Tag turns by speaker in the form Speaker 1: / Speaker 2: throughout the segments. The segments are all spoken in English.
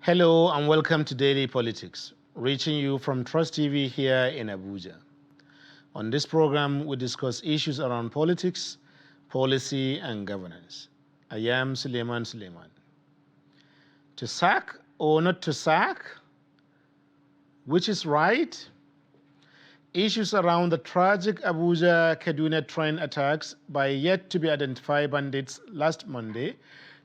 Speaker 1: Hello and welcome to Daily Politics, reaching you from Trust TV here in Abuja. On this program, we discuss issues around politics, policy, and governance. I am Suleiman. To sack or not to sack? Which is right? Issues around the tragic Abuja-Kaduna train attacks by yet-to-be-identified bandits last Monday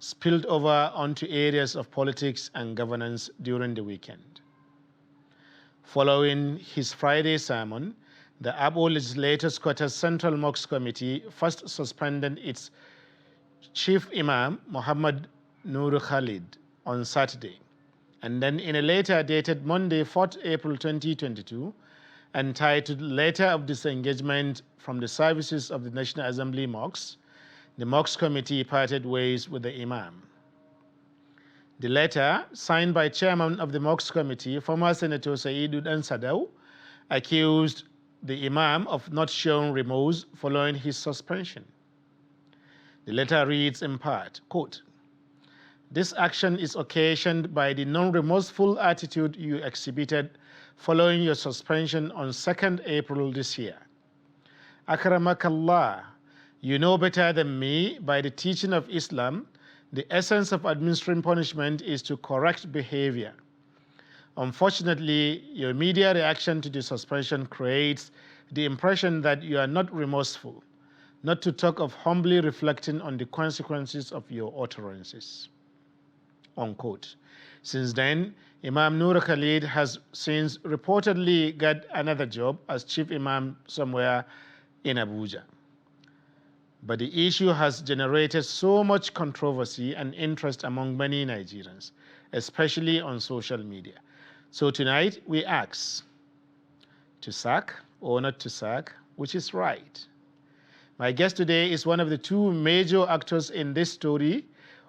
Speaker 1: spilled over onto areas of politics and governance during the weekend. Following his Friday sermon, the Abo Legislators' Quarters Central Mosque Committee first suspended its chief imam, Muhammad Nur Khalid, on Saturday, and then in a letter dated Monday, 4th April 2022, entitled Letter of Disengagement from the Services of the National Assembly Mosque, the Mosque Committee parted ways with the Imam. The letter, signed by Chairman of the Mosque Committee, former Senator Saidu Sadau, accused the Imam of not showing remorse following his suspension. The letter reads in part, quote, "This action is occasioned by the non-remorseful attitude you exhibited following your suspension on 2nd April this year. Akramakallah, you know better than me, by the teaching of Islam, the essence of administering punishment is to correct behavior. Unfortunately, your media reaction to the suspension creates the impression that you are not remorseful, not to talk of humbly reflecting on the consequences of your utterances." Unquote. Since then, Imam Nur Khalid has since reportedly got another job as chief imam somewhere in Abuja. But the issue has generated so much controversy and interest among many Nigerians, especially on social media. So tonight we ask, to sack or not to sack, which is right? My guest today is one of the two major actors in this story,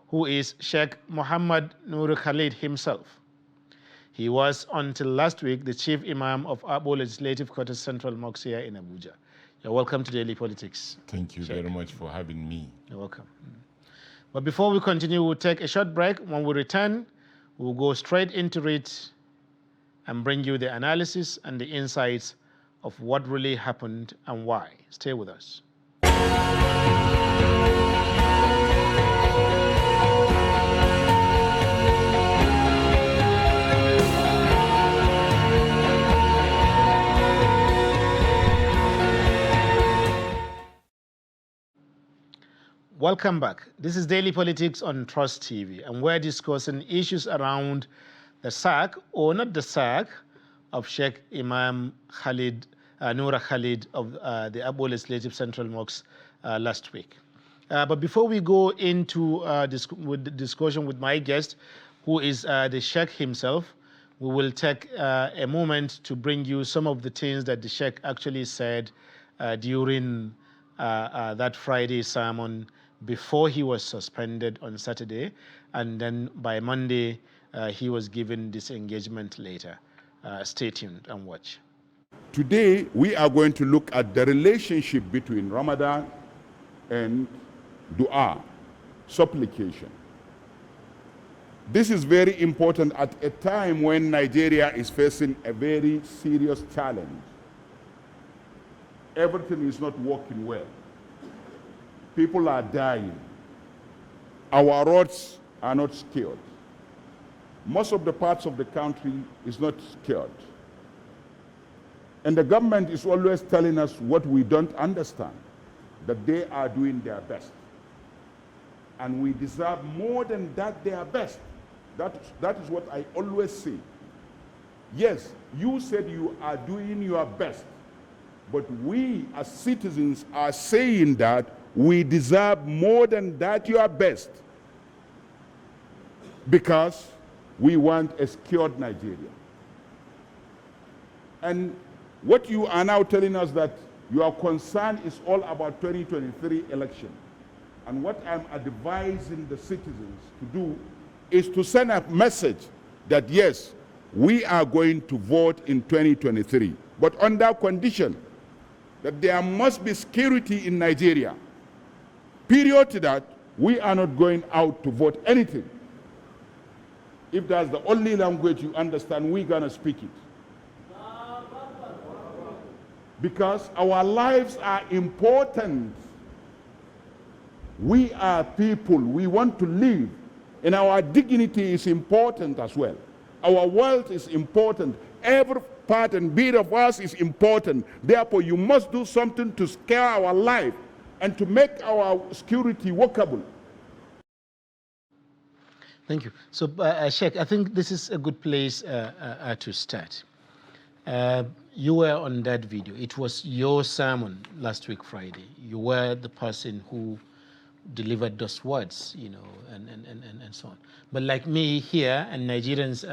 Speaker 1: who is Sheikh Muhammad Nur Khalid himself. He was, until last week, the chief imam of Abo Legislative Quarters Central Mosque here in Abuja. You're welcome to Daily Politics.
Speaker 2: Thank you very much for having me.
Speaker 1: You're welcome. But before we continue, we'll take a short break. When we return, we'll go straight into it and bring you the analysis and the insights of what really happened and why. Stay with us. Welcome back. This is Daily Politics on Trust TV, and we're discussing issues around the sack or not the sack of Sheikh Imam Khalid, Nur Khalid of the Abo Legislative Central Mosque last week. But before we go into the discussion with my guest, who is the Sheikh himself, we will take a moment to bring you some of the things that the Sheikh actually said during that Friday sermon before he was suspended on Saturday, and then by Monday he was given disengagement later. Stay tuned and watch.
Speaker 3: Today we are going to look at the relationship between Ramadan and dua, supplication. This is very important at a time when Nigeria is facing a very serious challenge. Everything is not working well. People are dying. Our roads are not secured. Most of the parts of the country is not secured. And the government is always telling us what we don't understand, that they are doing their best. And we deserve more than that, their best. That is what I always say. Yes, you said you are doing your best, but we as citizens are saying that we deserve more than that, your best, because we want a secured Nigeria. And what you are now telling us, that your concern is all about 2023 election. And what I'm advising the citizens to do is to send a message that yes, we are going to vote in 2023, but under condition that there must be security in Nigeria. Period to that, we are not going out to vote anything. If that's the only language you understand, we're going to speak it. Because our lives are important. We are people. We want to live. And our dignity is important as well. Our wealth is important. Every part and bit of us is important. Therefore, you must do something to scare our life and to make our security workable.
Speaker 1: Thank you. So, Sheikh, I think this is a good place to start. You were on that video. It was your sermon last week, Friday. You were the person who delivered those words, you know, and so on. But like me here and Nigerians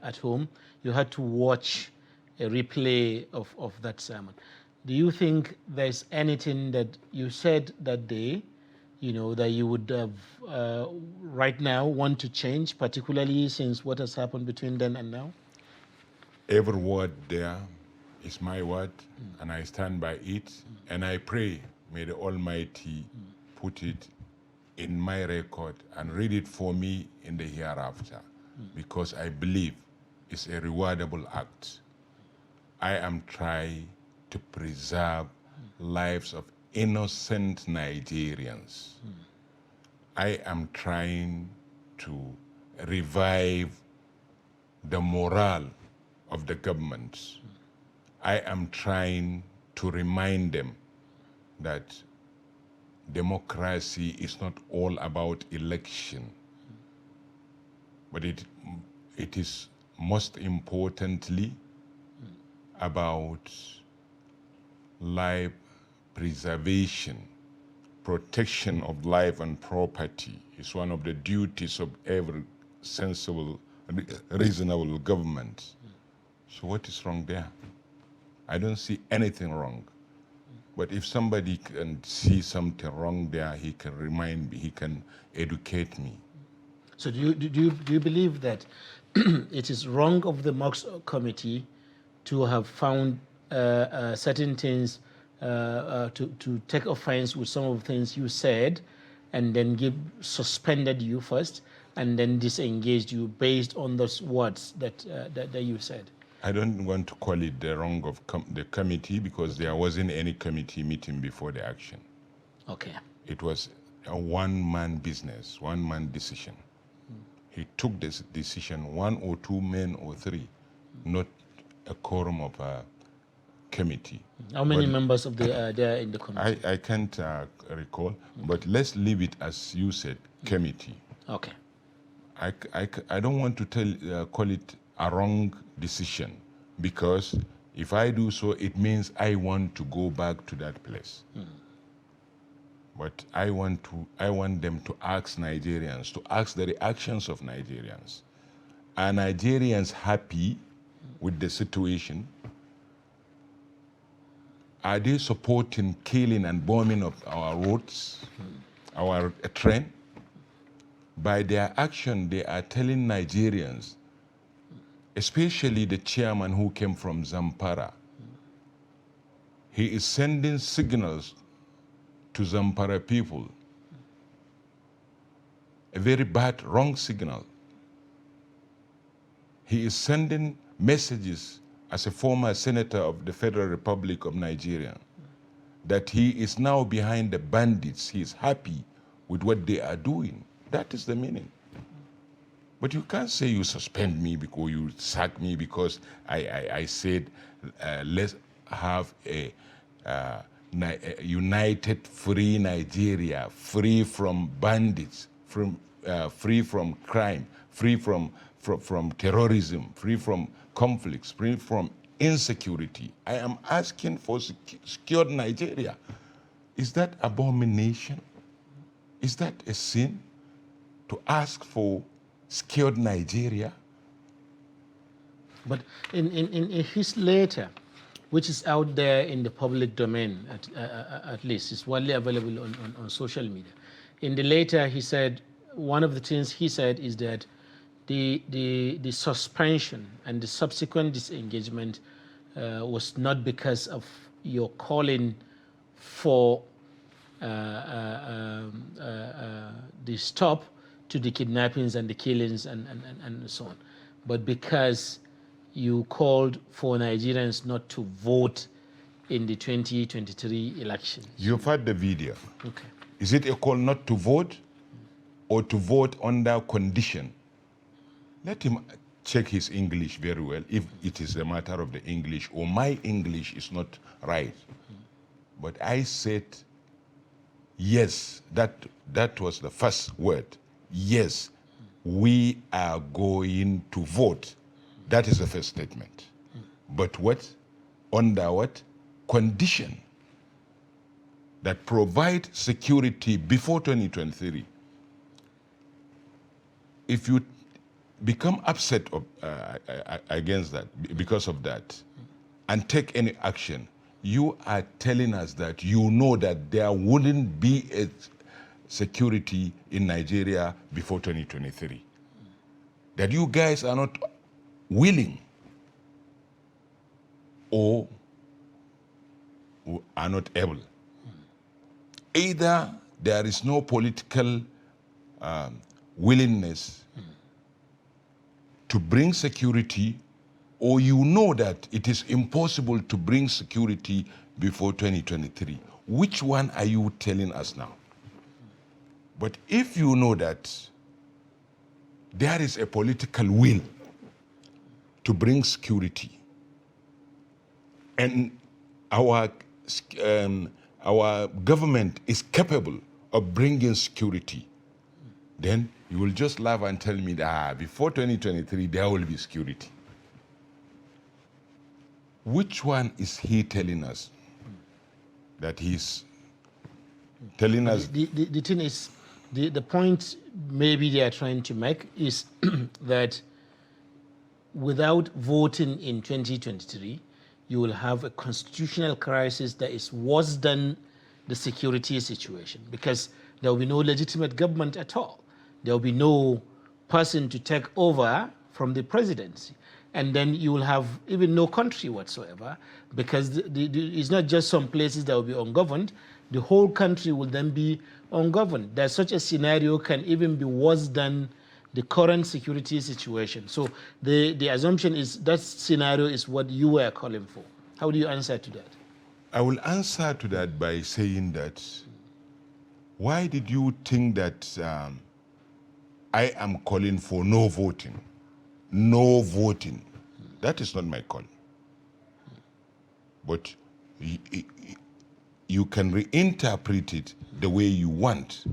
Speaker 1: at home, you had to watch a replay of that sermon. Do you think there's anything that you said that day, you know, that you would have right now want to change, particularly since what has happened between then and now?
Speaker 2: Every word there is my word, and I stand by it, and I pray, may the Almighty put it in my record and read it for me in the hereafter, because I believe it's a rewardable act. I am trying to preserve lives of innocent Nigerians. I am trying to revive the morale of the government. I am trying to remind them that democracy is not all about election, but it is most importantly about life preservation. Protection of life and property is one of the duties of every sensible, reasonable government. So what is wrong there? I don't see anything wrong. But if somebody can see something wrong there, he can remind me, he can educate me.
Speaker 1: So do you believe that it is wrong of the Mosque committee to have found certain things, to take offense with some of the things you said, and then suspended you first, and then disengaged you based on those words that you said?
Speaker 2: I don't want to call it the wrong of the committee, because there wasn't any committee meeting before the action.
Speaker 1: Okay.
Speaker 2: It was a one-man business, one-man decision. He took this decision, 1 or 2 men or 3, not a quorum of a committee.
Speaker 1: How many members of the there in the committee?
Speaker 2: I can't recall, but let's leave it as you said, committee.
Speaker 1: Okay.
Speaker 2: I don't want to call it a wrong decision, because if I do so, it means I want to go back to that place. But I want them to ask Nigerians, to ask the reactions of Nigerians. Are Nigerians happy with the situation? Are they supporting killing and bombing of our roads, our train? By their action, they are telling Nigerians, especially the chairman who came from Zamfara, he is sending signals to Zamfara people, a very bad, wrong signal. He is sending messages as a former senator of the Federal Republic of Nigeria that he is now behind the bandits. He is happy with what they are doing. That is the meaning. But you can't say you suspend me because you sack me because I said let's have a united, free Nigeria, free from bandits, free from crime, free from terrorism, free from conflicts, free from insecurity. I am asking for secured Nigeria. Is that abomination? Is that a sin to ask for secured Nigeria?
Speaker 1: But in his letter, which is out there in the public domain, at least, it's widely available on social media. In the letter, he said, one of the things he said is that the suspension and the subsequent disengagement was not because of your calling for the stop to the kidnappings and the killings and so on, but because you called for Nigerians not to vote in the 2023 elections.
Speaker 2: You've heard the video.
Speaker 1: Okay.
Speaker 2: Is it a call not to vote or to vote under condition? Let him check his English very well, if it is a matter of the English or my English is not right. But I said, yes, that was the first word. Yes, we are going to vote. That is the first statement. But what? Under what? Condition that provide security before 2023. If you become upset against that, because of that, and take any action, you are telling us that you know that there wouldn't be a security in Nigeria before 2023. That you guys are not willing or are not able. Either there is no political willingness to bring security, or you know that it is impossible to bring security before 2023. Which one are you telling us now? But if you know that there is a political will to bring security, and our government is capable of bringing security, then you will just laugh and tell me that before 2023 there will be security. Which one is he telling us that he's telling us?
Speaker 1: The thing is, the point maybe they are trying to make is that without voting in 2023, you will have a constitutional crisis that is worse than the security situation, because there will be no legitimate government at all. There will be no person to take over from the presidency. And then you will have even no country whatsoever, because it's not just some places that will be ungoverned. The whole country will then be ungoverned. That such a scenario can even be worse than the current security situation. So the assumption is that scenario is what you were calling for. How do you answer to that?
Speaker 2: I will answer to that by saying that, why did you think that I am calling for no voting? No voting. That is not my call. But you can reinterpret it the way you want.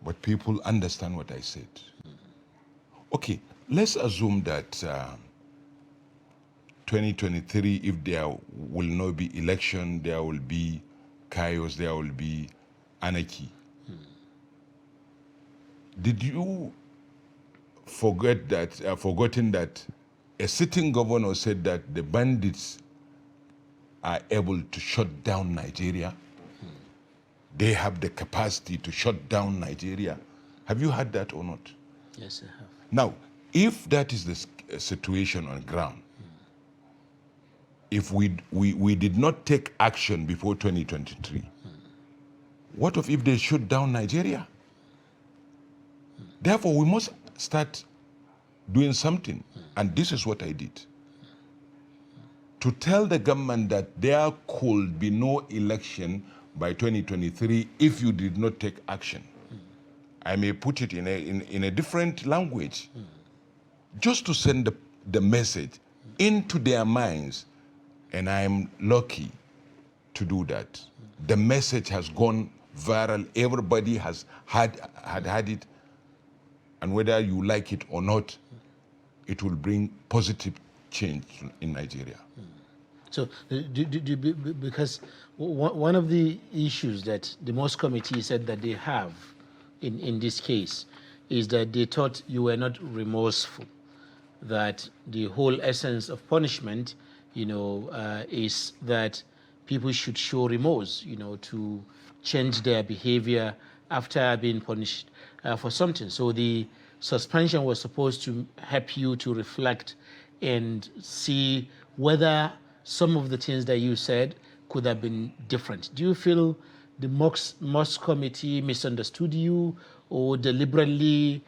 Speaker 2: But people understand what I said. Okay, let's assume that 2023, if there will not be election, there will be chaos, there will be anarchy. Did you forgotten that a sitting governor said that the bandits are able to shut down Nigeria? They have the capacity to shut down Nigeria. Have you heard that or not?
Speaker 1: Yes, I have.
Speaker 2: Now, if that is the situation on ground, if we did not take action before 2023, what if they shut down Nigeria? Therefore, we must start doing something. And this is what I did. To tell the government that there could be no election by 2023 if you did not take action. I may put it in a different language, just to send the message into their minds. And I am lucky to do that. The message has gone viral. Everybody has had it. And whether you like it or not, it will bring positive change in Nigeria.
Speaker 1: So, because one of the issues that the Mosque Committee said that they have in this case is that they thought you were not remorseful, that the whole essence of punishment, is that people should show remorse, to change their behavior after being punished for something. So the suspension was supposed to help you to reflect and see whether some of the things that you said could have been different. Do you feel the mosque committee misunderstood you, or deliberately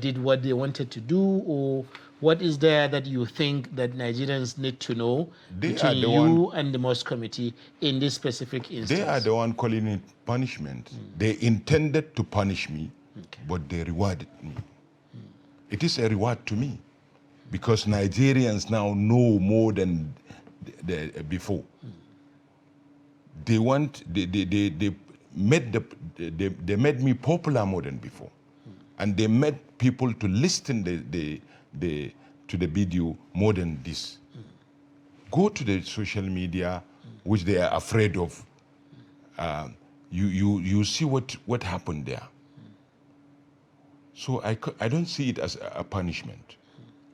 Speaker 1: did what they wanted to do, or what is there that you think that Nigerians need to know between you and the mosque committee in this specific instance?
Speaker 2: They are the one calling it punishment. They intended to punish me, but they rewarded me. It is a reward to me, because Nigerians now know more than before. They made me popular more than before, and they made people to listen to the video more than this. Go to the social media, which they are afraid of. You see what happened there. So I don't see it as a punishment.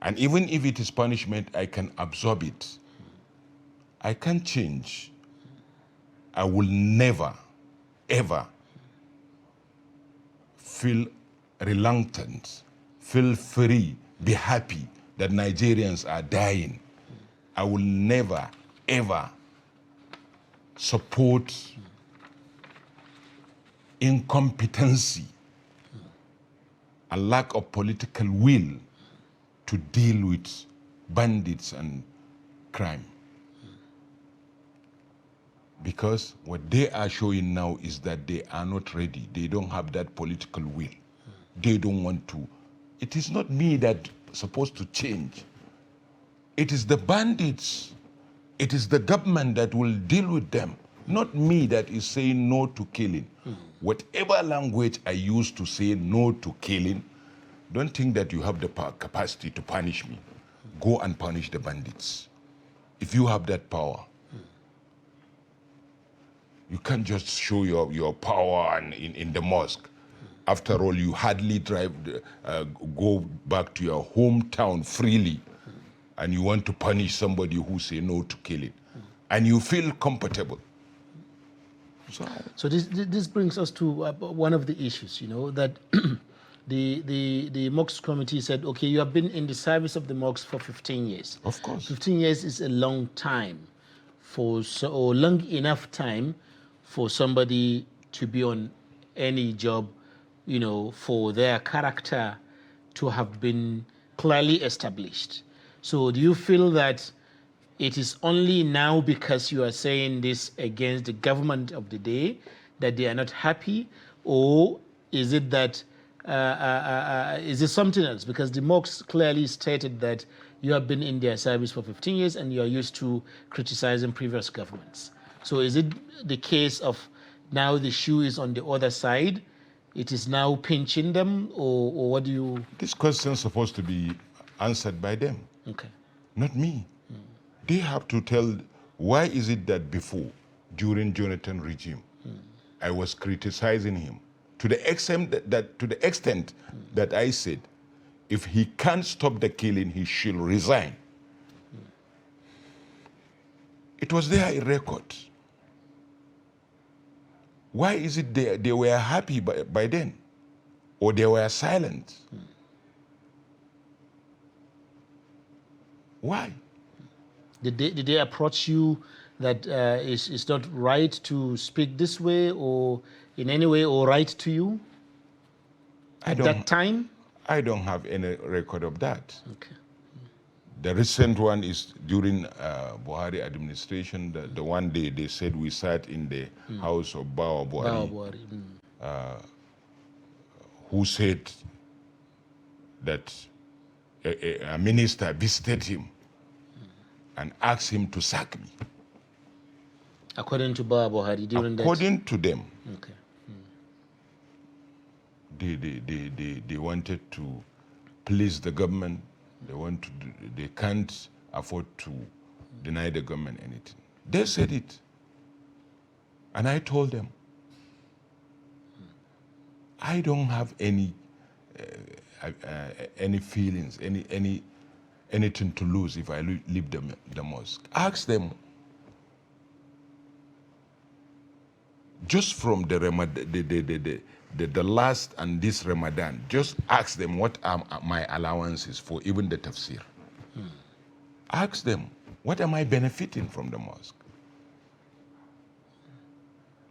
Speaker 2: And even if it is punishment, I can absorb it. I can't change. I will never, ever feel reluctant, feel free, be happy that Nigerians are dying. I will never, ever support incompetency, a lack of political will to deal with bandits and crime. Because what they are showing now is that they are not ready. They don't have that political will. They don't want to. It is not me that's supposed to change. It is the bandits. It is the government that will deal with them. Not me that is saying no to killing. Whatever language I use to say no to killing, don't think that you have the capacity to punish me. Go and punish the bandits. If you have that power. You can't just show your power in the mosque. After all, you hardly go back to your hometown freely, and you want to punish somebody who say no to killing, and you feel comfortable.
Speaker 1: So this brings us to one of the issues, you know, that the mosque committee said, okay, you have been in the service of the mosque for 15 years.
Speaker 2: Of course.
Speaker 1: 15 years is a long time, or long enough time for somebody to be on any job, you know, for their character to have been clearly established. So do you feel that it is only now because you are saying this against the government of the day that they are not happy, or is it that is it something else? Because the mosque clearly stated that you have been in their service for 15 years and you are used to criticizing previous governments. So is it the case of now the shoe is on the other side? It is now pinching them, or what do you...
Speaker 2: This question is supposed to be answered by them, not me. They have to tell, why is it that before, during Jonathan regime, I was criticizing him to the extent that I said, if he can't stop the killing, he should resign. It was there in record. Why is it they were happy by then? Or they were silent? Why?
Speaker 1: Did they approach you that it's not right to speak this way, or in any way, or right to you at that time?
Speaker 2: I don't have any record of that.
Speaker 1: Okay.
Speaker 2: The recent one is during Buhari administration, the one they said we sat in the house of Bawa Buhari, who said that a minister visited him and asked him to sack me.
Speaker 1: According to Bawa Buhari during that?
Speaker 2: According to them.
Speaker 1: Okay.
Speaker 2: They wanted to please the government. They can't afford to deny the government anything. They said it. And I told them, I don't have any feelings, anything to lose if I leave the mosque. Ask them. Just from the last and this Ramadan, just ask them what are my allowances for even the tafsir. Ask them, what am I benefiting from the mosque?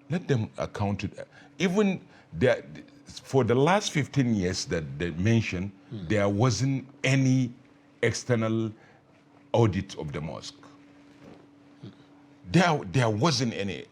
Speaker 2: Let them account it. Even there, for the last 15 years that they mentioned, there wasn't any external audit of the mosque. There wasn't any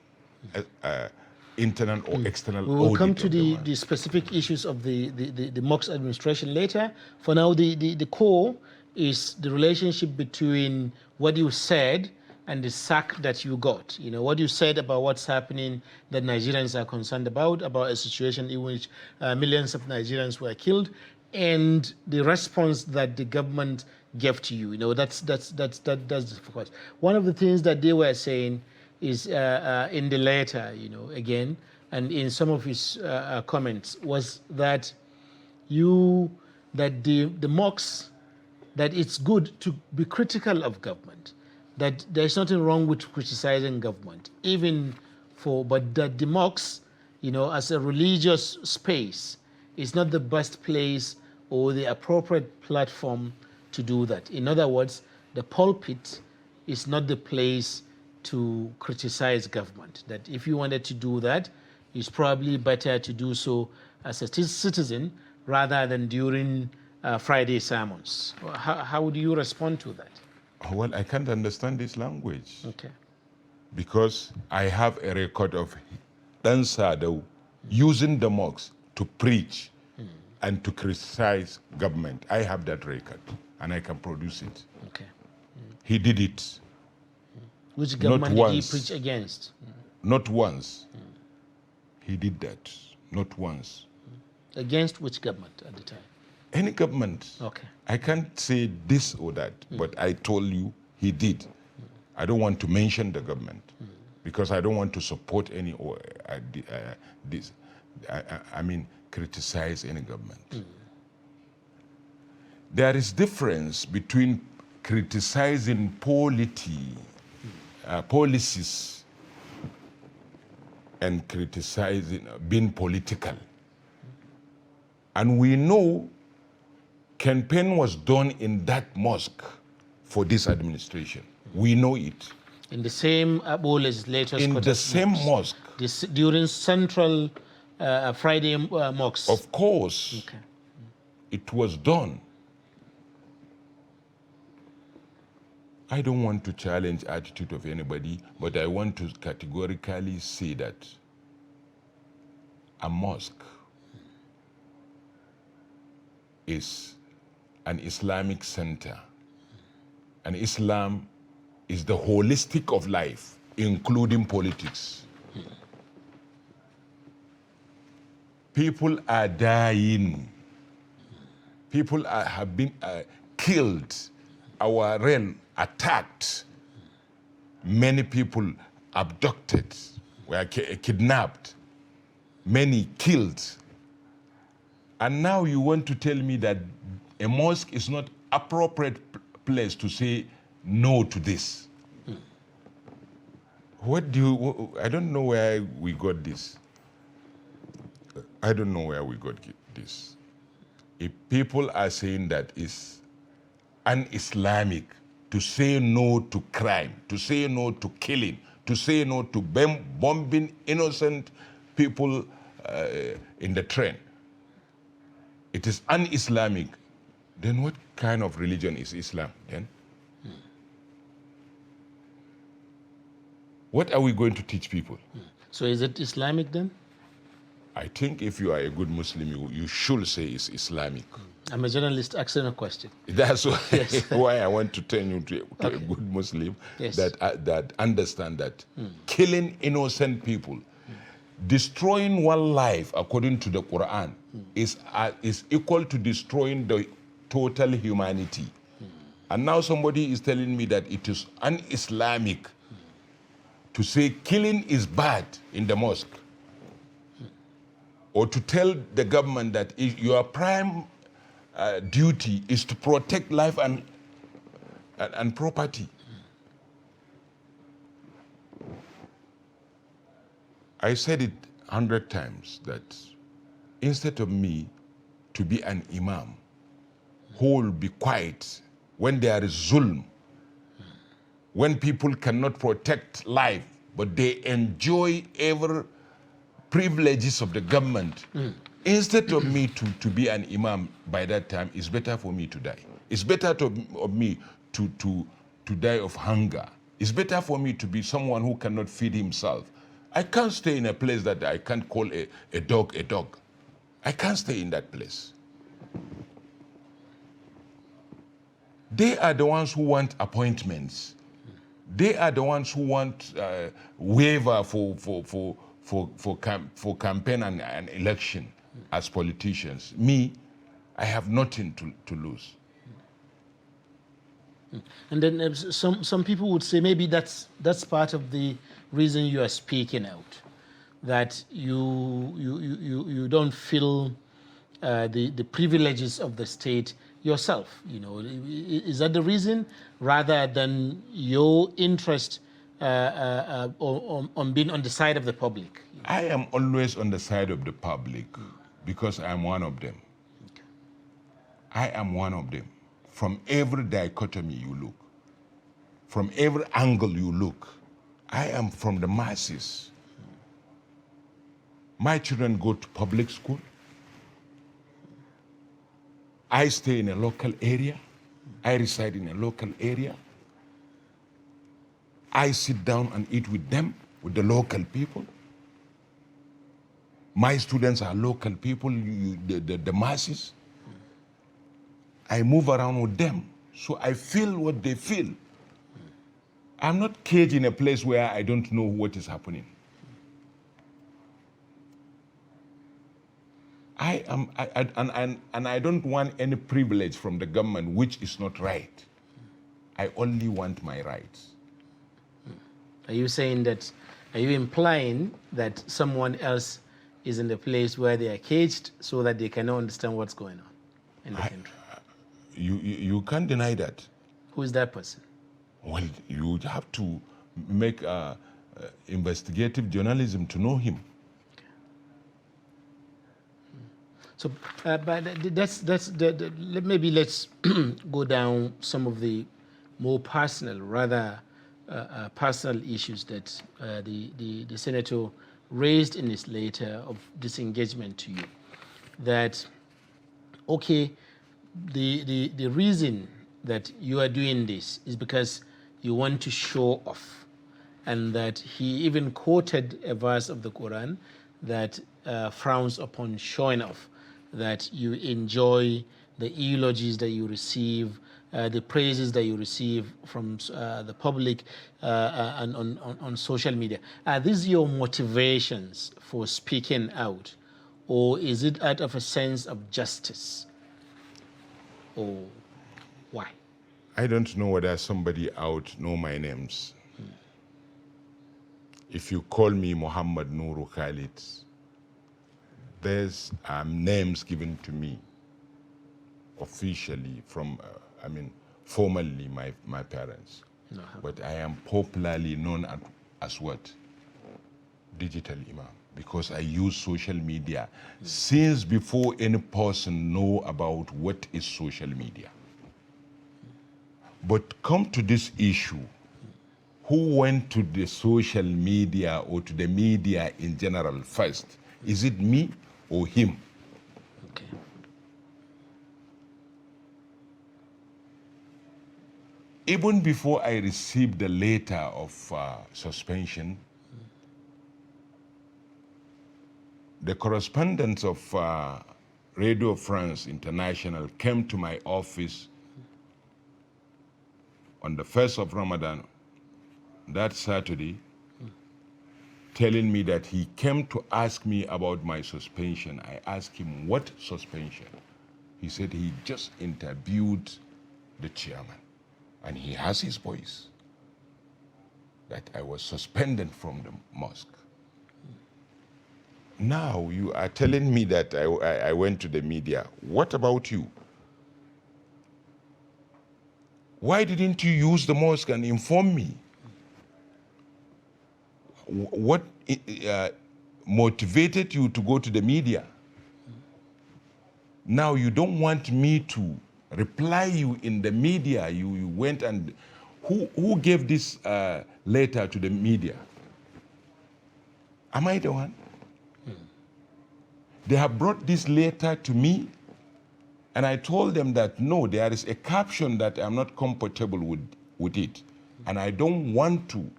Speaker 2: internal or external audit.
Speaker 1: We will come to
Speaker 2: the
Speaker 1: the specific issues of the mosque administration later. For now, the core is the relationship between what you said and the sack that you got. You know, what you said about what's happening that Nigerians are concerned about a situation in which millions of Nigerians were killed, and the response that the government gave to you. You know, that's the focus. One of the things that they were saying is in the letter, you know, again, and in some of his comments, was that the mosques, that it's good to be critical of government, that there's nothing wrong with criticizing government, but that the mosques, you know, as a religious space, is not the best place or the appropriate platform to do that. In other words, the pulpit is not the place to criticize government. That if you wanted to do that, it's probably better to do so as a citizen rather than during Friday sermons. How would you respond to that?
Speaker 2: Well, I can't understand this language.
Speaker 1: Okay.
Speaker 2: Because I have a record of Dan Sadao using the mosque to preach and to criticize government. I have that record and I can produce it.
Speaker 1: Okay.
Speaker 2: He did it.
Speaker 1: Which government did he preach against?
Speaker 2: Not once. He did that. Not once.
Speaker 1: Against which government at the time?
Speaker 2: Any government.
Speaker 1: Okay.
Speaker 2: I can't say this or that, but I told you he did. I don't want to mention the government because I don't want to support any or this. I mean, criticize any government. There is difference between criticizing policies and criticizing being political. And we know campaign was done in that mosque for this administration. We know it.
Speaker 1: In the same Abu legislators.
Speaker 2: In the same mosque.
Speaker 1: During central Friday mosques.
Speaker 2: Of course.
Speaker 1: Okay.
Speaker 2: It was done. I don't want to challenge attitude of anybody, but I want to categorically say that a mosque is an Islamic center, and Islam is the holistic of life, including politics. People are dying. People have been killed. Our realm attacked. Many people abducted, were kidnapped. Many killed. And now you want to tell me that a mosque is not appropriate place to say no to this. I don't know where we got this. I don't know where we got this. If people are saying that it's un-Islamic to say no to crime, to say no to killing, to say no to bombing innocent people in the train, it is un-Islamic, then what kind of religion is Islam then? What are we going to teach people?
Speaker 1: So is it Islamic then?
Speaker 2: I think if you are a good Muslim, you should say it's Islamic.
Speaker 1: I'm a journalist asking a question.
Speaker 2: That's why,
Speaker 1: Yes.
Speaker 2: why I want to turn you to a good Muslim
Speaker 1: Yes.
Speaker 2: that understand that killing innocent people, destroying one life according to the Quran is equal to destroying the total humanity. And now somebody is telling me that it is un-Islamic to say killing is bad in the mosque, or to tell the government that your prime duty is to protect life and property. I said it 100 times that instead of me to be an imam who will be quiet when there is zulm, when people cannot protect life, but they enjoy every privileges of the government. Instead of me to be an imam by that time, it's better for me to die. It's better of me to die of hunger. It's better for me to be someone who cannot feed himself. I can't stay in a place that I can't call a dog a dog. I can't stay in that place. They are the ones who want appointments. They are the ones who want waiver for campaign and election as politicians. Me, I have nothing to lose.
Speaker 1: And then some people would say maybe that's part of the reason you are speaking out, that you don't feel the privileges of the state yourself. You know, is that the reason, rather than your interest on being on the side of the public?
Speaker 2: I am always on the side of the public because I am one of them.
Speaker 1: Okay.
Speaker 2: I am one of them. From every dichotomy you look, from every angle you look, I am from the masses. My children go to public school. I stay in a local area. I reside in a local area. I sit down and eat with them, with the local people. My students are local people, the masses. I move around with them, so I feel what they feel. I'm not caged in a place where I don't know what is happening. And I don't want any privilege from the government which is not right. I only want my rights.
Speaker 1: Are you saying that, are you implying that someone else is in the place where they are caged so that they cannot understand what's going on in the country?
Speaker 2: You can't deny that.
Speaker 1: Who is that person?
Speaker 2: Well, you have to make investigative journalism to know him.
Speaker 1: So, but maybe let's go down some of the more personal, rather personal issues that the senator raised in his letter of disengagement to you. That, okay, the reason that you are doing this is because you want to show off, and that he even quoted a verse of the Quran that frowns upon showing off, that you enjoy the eulogies that you receive, the praises that you receive from the public and on social media. Are these your motivations for speaking out, or is it out of a sense of justice, or why?
Speaker 2: I don't know whether somebody out know my names. If you call me Muhammad Nuru Khalid, there's names given to me officially from, formally my parents.
Speaker 1: No.
Speaker 2: But I am popularly known as what? Digital Imam, because I use social media since before any person know about what is social media. But come to this issue, who went to the social media or to the media in general first? Is it me or him?
Speaker 1: Okay.
Speaker 2: Even before I received the letter of suspension, the correspondents of Radio France International came to my office on the 1st of Ramadan, that Saturday, telling me that he came to ask me about my suspension. I asked him, what suspension? He said he just interviewed the chairman, and he has his voice, that I was suspended from the mosque. Now you are telling me that I went to the media. What about you? Why didn't you use the mosque and inform me? What motivated you to go to the media? Now you don't want me to reply you in the media. You went and who gave this letter to the media? Am I the one? They have brought this letter to me, and I told them that no, there is a caption that I'm not comfortable with it, and I don't want to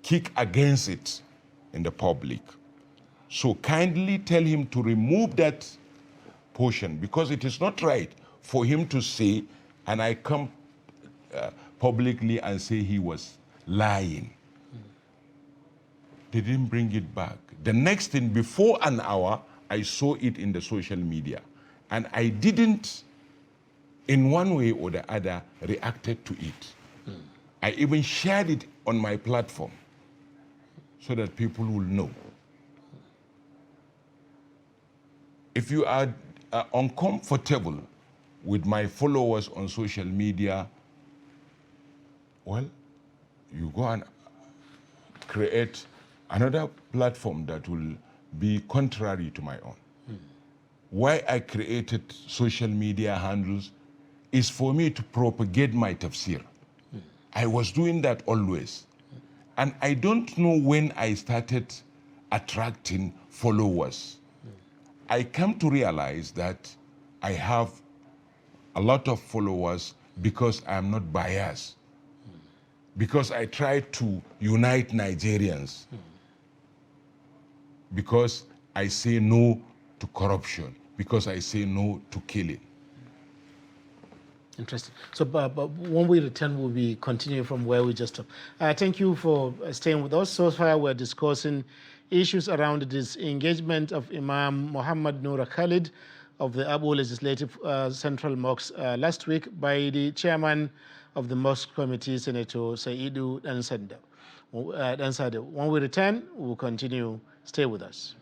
Speaker 2: kick against it in the public. So kindly tell him to remove that portion, because it is not right for him to say, and I come publicly and say he was lying. They didn't bring it back. The next thing, before an hour, I saw it in the social media, and I didn't, in one way or the other, reacted to it. I even shared it on my platform so that people will know. If you are uncomfortable with my followers on social media, well, you go and create another platform that will be contrary to my own. Why I created social media handles is for me to propagate my tafsir. I was doing that always. And I don't know when I started attracting followers. I come to realize that I have a lot of followers because I'm not biased. Because I try to unite Nigerians. Because I say no to corruption. Because I say no to killing.
Speaker 1: Interesting. So but when we return, we'll be continuing from where we just stopped. Thank you for staying with us. So far, we're discussing issues around the disengagement of Imam Muhammad Noor Khalid of the Abu Legislative Central Mosque last week by the chairman of the Mosque Committee, Senator Saidu Dansade. When we return, we'll continue. Stay with us.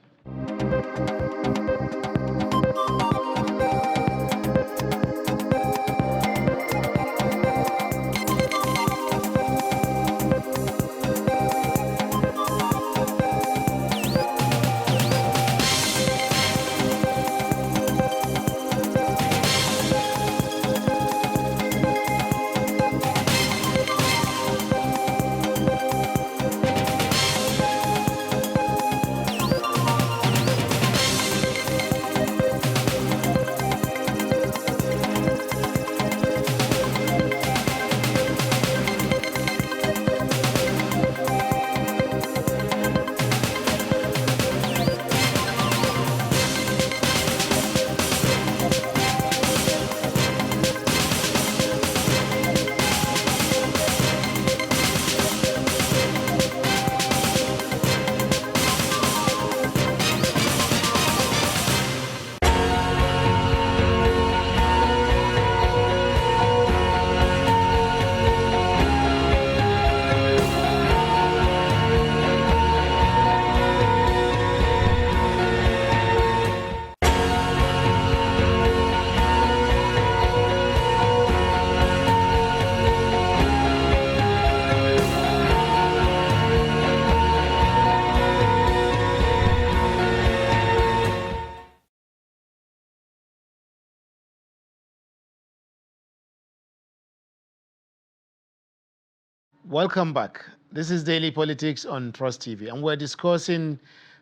Speaker 1: Welcome back. This is Daily Politics on Trust TV, and we're discussing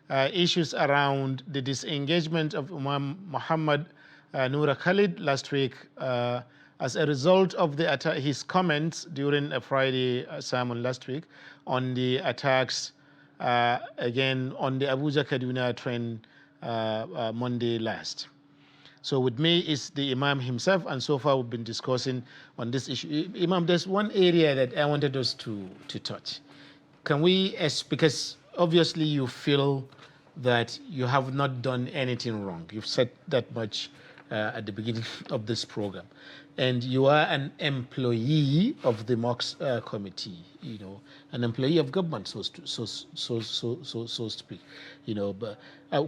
Speaker 1: issues around the disengagement of Imam Muhammad Noor Khalid last week as a result of his comments during a Friday sermon last week on the attacks again on the Abuja Kaduna train Monday last. So with me is the Imam himself, and so far we've been discussing on this issue. Imam, there's one area that I wanted us to touch. Can we, because obviously you feel that you have not done anything wrong. You've said that much at the beginning of this program. And you are an employee of the Mosque committee, you know, an employee of government, so to speak, you know. But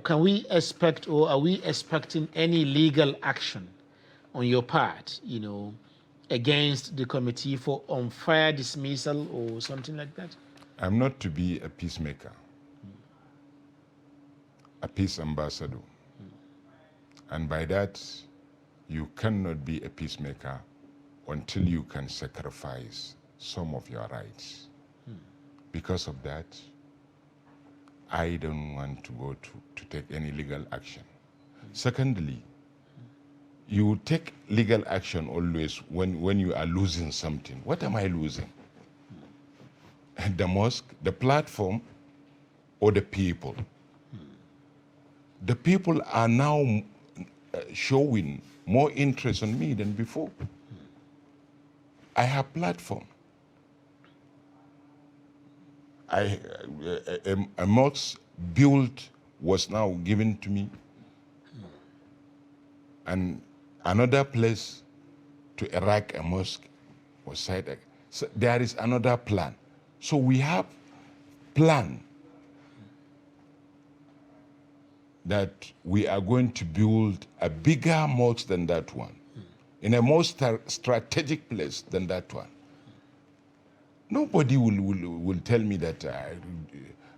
Speaker 1: can we expect, or are we expecting any legal action on your part, you know, against the committee for unfair dismissal or something like that?
Speaker 2: I'm not to be a peacemaker, a peace ambassador. And by that, you cannot be a peacemaker until you can sacrifice some of your rights. Because of that, I don't want to go to take any legal action. Secondly, you take legal action always when you are losing something. What am I losing? The mosque, the platform, or the people? The people are now showing more interest in me than before. I have platform. A mosque built was now given to me, and another place to erect a mosque was cited. So there is another plan. So we have plan that we are going to build a bigger mosque than that one, in a more strategic place than that one. Nobody will tell me that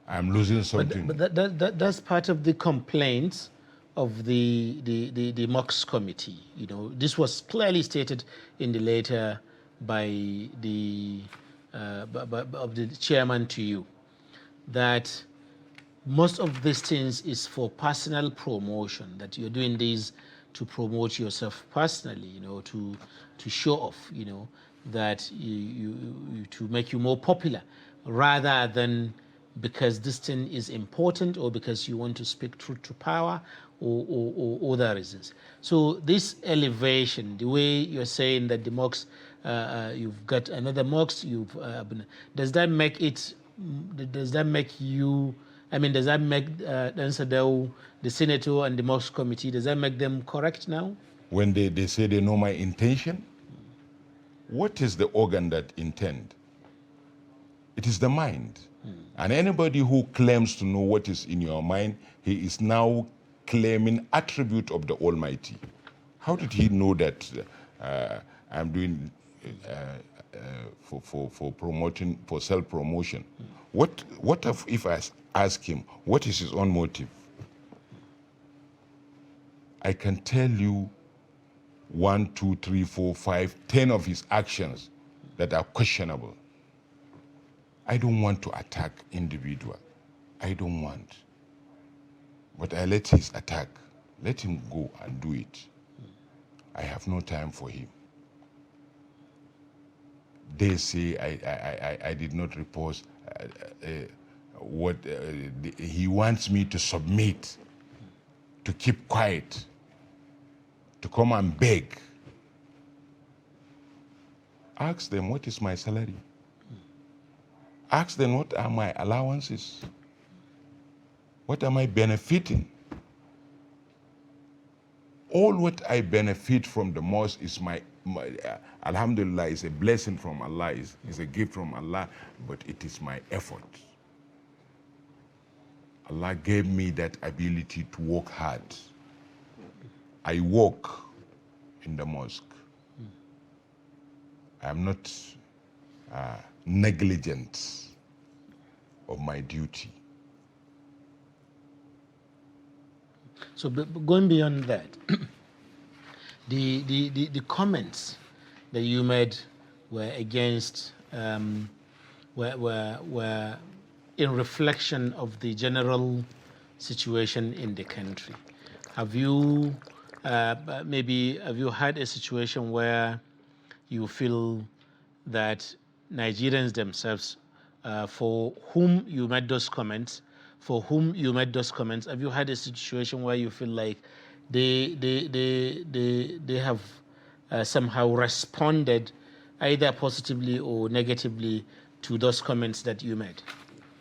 Speaker 2: I'm losing something.
Speaker 1: But that's part of the complaints of the Mosque committee. You know, this was clearly stated in the letter by the of the chairman to you, that most of these things is for personal promotion, that you're doing this to promote yourself personally, you know, to show off, you know, that you to make you more popular, rather than because this thing is important or because you want to speak truth to power or other reasons. So this elevation, the way you're saying that the mosque, you've got another mosque, does that make it? Does that make you? I mean, does that make the senator and the mosque committee? Does that make them correct now?
Speaker 2: When they say they know my intention, what is the organ that intend? It is the mind. And anybody who claims to know what is in your mind, he is now claiming attribute of the Almighty. How did he know that I'm doing for promoting, for self-promotion? What if I ask him, what is his own motive? I can tell you 1, 2, 3, 4, 5, 10 of his actions that are questionable. I don't want to attack individual. I don't want. But I let his attack. Let him go and do it. I have no time for him. They say I did not report what he wants me to submit, to keep quiet, to come and beg. Ask them, what is my salary? Ask them, what are my allowances? What am I benefiting? All what I benefit from the mosque is my alhamdulillah, is a blessing from Allah, is a gift from Allah, but it is my effort. Allah gave me that ability to work hard. I work in the mosque. I am not negligent of my duty.
Speaker 1: So going beyond that, the comments that you made were against, were in reflection of the general situation in the country. Have you maybe have you had a situation where you feel that Nigerians themselves, for whom you made those comments, have you had a situation where you feel like they have somehow responded either positively or negatively to those comments that you made?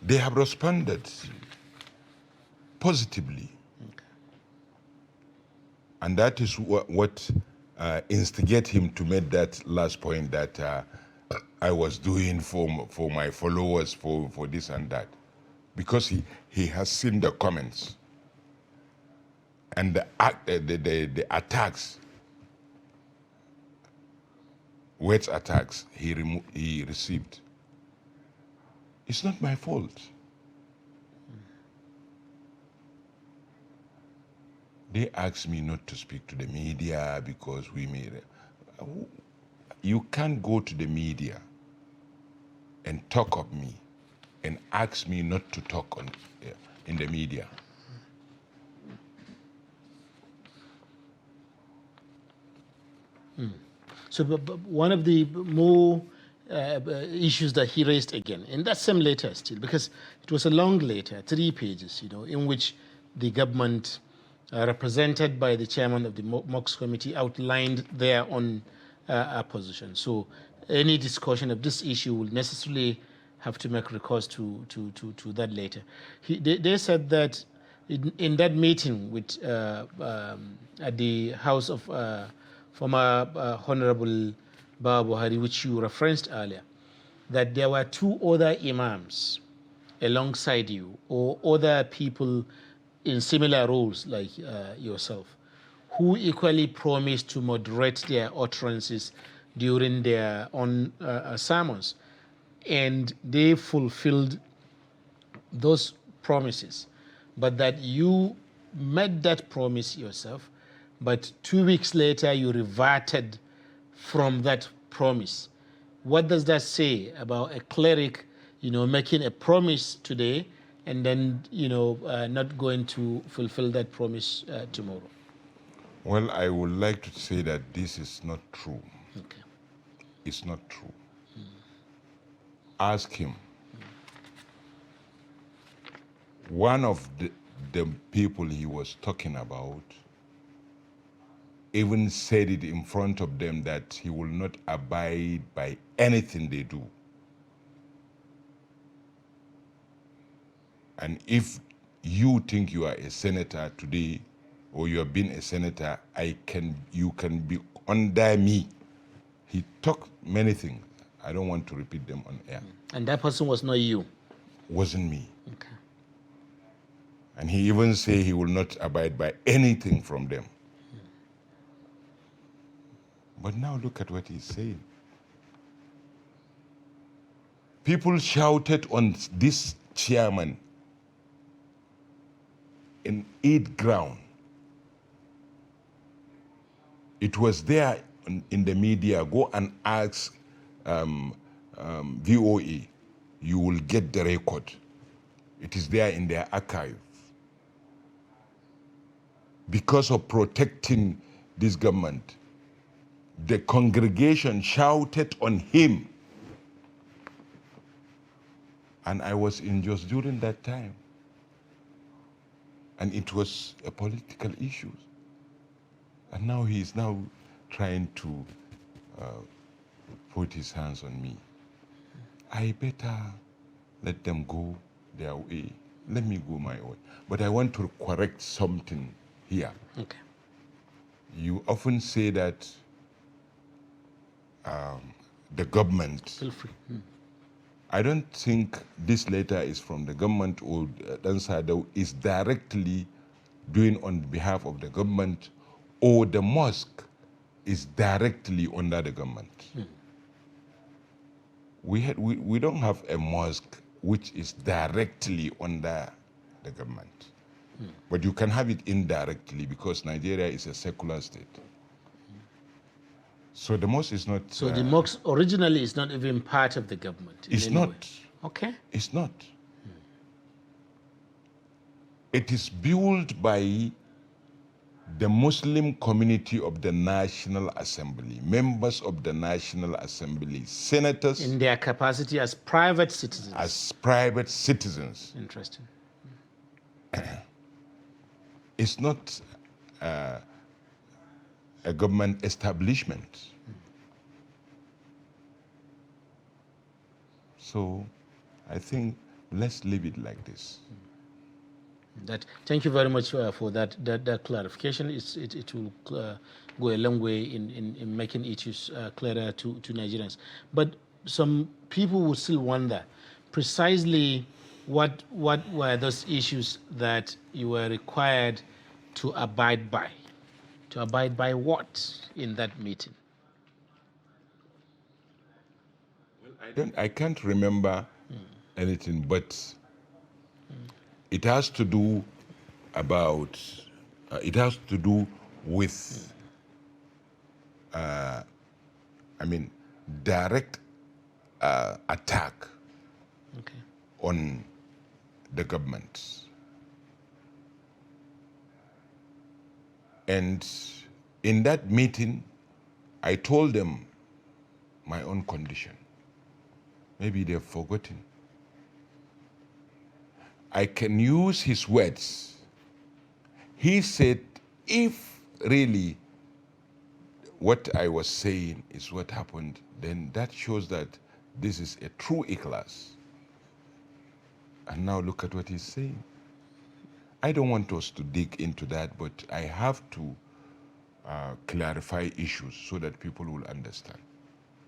Speaker 2: They have responded positively.
Speaker 1: Okay.
Speaker 2: And that is what instigate him to make that last point that I was doing for my followers, for this and that. Because he has seen the comments and the attacks, words attacks he received. It's not my fault. They asked me not to speak to the media because we made it. You can't go to the media and talk of me and ask me not to talk in the media.
Speaker 1: So one of the more issues that he raised again, in that same letter still, because it was a long letter, 3 pages, in which the government, represented by the chairman of the Mosque committee, outlined their own position. So any discussion of this issue will necessarily have to make recourse to that letter. They said that in that meeting with at the house of former Honorable Baba Buhari, which you referenced earlier, that there were 2 other imams alongside you, or other people in similar roles like yourself, who equally promised to moderate their utterances during their own sermons. And they fulfilled those promises, but that you made that promise yourself, but 2 weeks later you reverted from that promise. What does that say about a cleric, making a promise today and then, not going to fulfill that promise tomorrow?
Speaker 2: Well, I would like to say that this is not true.
Speaker 1: Okay.
Speaker 2: It's not true. Ask him. One of the people he was talking about even said it in front of them that he will not abide by anything they do. And if you think you are a senator today, or you have been a senator, you can be under me. He talked many things. I don't want to repeat them on air.
Speaker 1: And that person was not you?
Speaker 2: Wasn't me.
Speaker 1: Okay.
Speaker 2: And he even say he will not abide by anything from them. But now look at what he's saying. People shouted on this chairman in Eid ground. It was there in the media. Go and ask VOA. You will get the record. It is there in their archive. Because of protecting this government, the congregation shouted on him. And I was in Jos during that time. And it was a political issue. And now he is now trying to put his hands on me. I better let them go their way. Let me go my way. But I want to correct something here.
Speaker 1: Okay.
Speaker 2: You often say that the government.
Speaker 1: Feel free.
Speaker 2: I don't think this letter is from the government, or Dansado is directly doing on behalf of the government, or the mosque is directly under the government. We don't have a mosque which is directly under the government. But you can have it indirectly because Nigeria is a secular state. So the mosque is not...
Speaker 1: So the mosque originally is not even part of the government?
Speaker 2: It's not.
Speaker 1: Way. Okay.
Speaker 2: It's not. It is built by the Muslim community of the National Assembly, members of the National Assembly, senators...
Speaker 1: In their capacity as private citizens?
Speaker 2: As private citizens.
Speaker 1: Interesting.
Speaker 2: It's not a government establishment. So I think let's leave it like this.
Speaker 1: Thank you very much for that clarification. It will go a long way in making issues clearer to Nigerians. But some people will still wonder precisely what were those issues that you were required to abide by? To abide by what in that meeting?
Speaker 2: Well, I can't remember anything, but it has to do about, it has to do with, direct attack on the government. And in that meeting, I told them my own condition. Maybe they've forgotten. I can use his words. He said, if really what I was saying is what happened, then that shows that this is a true ikhlas. And now look at what he's saying. I don't want us to dig into that, but I have to clarify issues so that people will understand.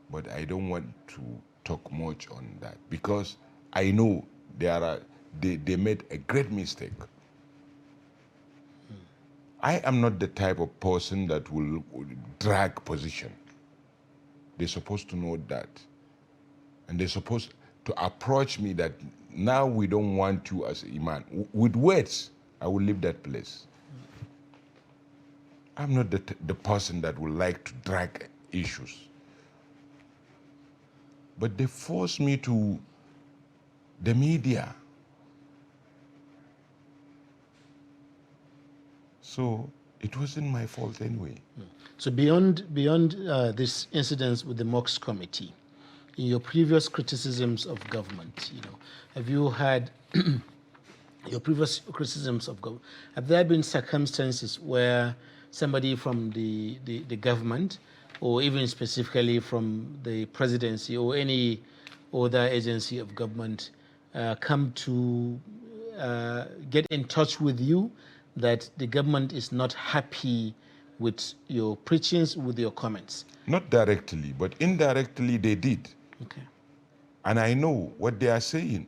Speaker 2: But I don't want to talk much on that because I know they made a great mistake. I am not the type of person that will drag position. They're supposed to know that. And they're supposed to approach me that now we don't want you as Imam. With words, I will leave that place. I'm not the person that would like to drag issues. But they force me to the media. So it wasn't my fault anyway.
Speaker 1: So beyond this incidents with the Mosque committee, in your previous criticisms of government, have you had your previous criticisms of government? Have there been circumstances where somebody from the government, or even specifically from the presidency or any other agency of government, come to get in touch with you that the government is not happy with your preachings, with your comments?
Speaker 2: Not directly, but indirectly they did.
Speaker 1: Okay.
Speaker 2: And I know what they are saying.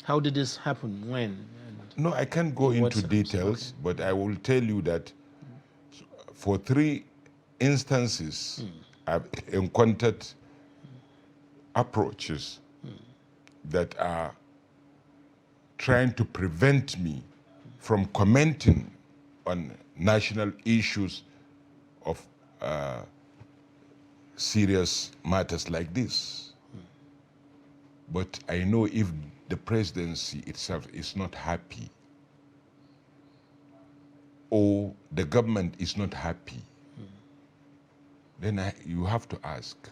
Speaker 1: How did this happen? When?
Speaker 2: No, I can't go into details, but I will tell you that for 3 instances, I've encountered approaches that are trying to prevent me from commenting on national issues of serious matters like this. But I know if the presidency itself is not happy, or the government is not happy, then you have to ask,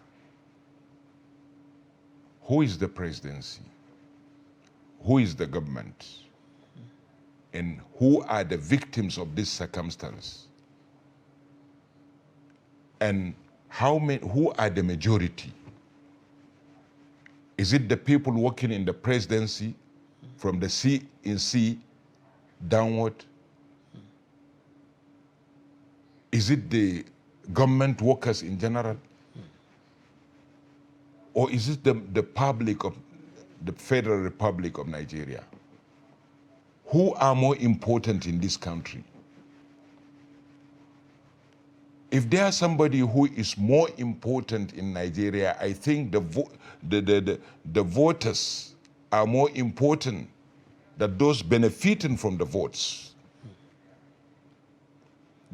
Speaker 2: who is the presidency? Who is the government? And who are the victims of this circumstance? And who are the majority? Is it the people working in the presidency from the C downward? Is it the government workers in general? Or is it the public of the Federal Republic of Nigeria? Who are more important in this country? If there's somebody who is more important in Nigeria, I think the voters are more important than those benefiting from the votes.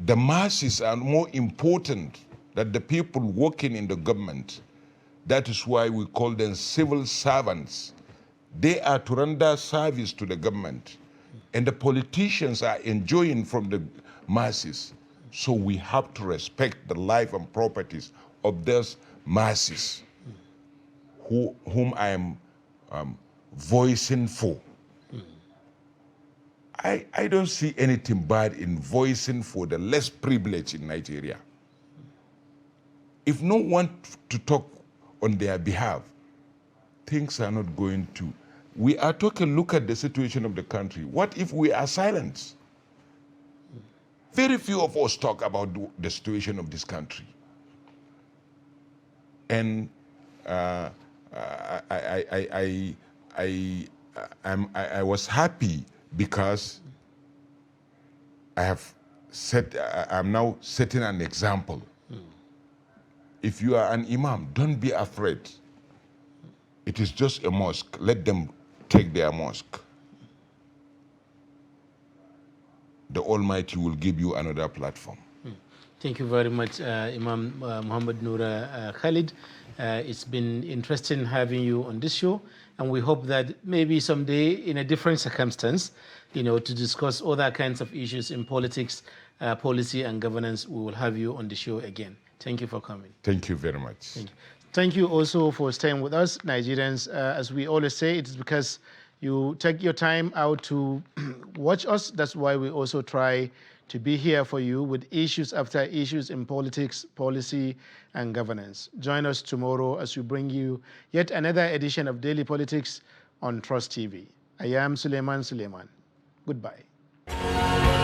Speaker 2: The masses are more important than the people working in the government. That is why we call them civil servants. They are to render service to the government. And the politicians are enjoying from the masses. So we have to respect the life and properties of those masses whom I am voicing for. I don't see anything bad in voicing for the less privileged in Nigeria. If no one to talk on their behalf, things are not going to. We are talking, look at the situation of the country. What if we are silent? Very few of us talk about the situation of this country. And I was happy because I'm now setting an example. If you are an imam, don't be afraid. It is just a mosque. Let them take their mosque. The Almighty will give you another platform.
Speaker 1: Thank you very much, Imam Muhammad Noura Khalid. It's been interesting having you on this show, and we hope that maybe someday in a different circumstance, to discuss other kinds of issues in politics, policy and governance, we will have you on the show again. Thank you for coming.
Speaker 2: Thank you very much.
Speaker 1: Thank you. Thank you also for staying with us, Nigerians. As we always say, it is because you take your time out to watch us. That's why we also try to be here for you with issues after issues in politics, policy, and governance. Join us tomorrow as we bring you yet another edition of Daily Politics on Trust TV. I am Suleiman. Goodbye.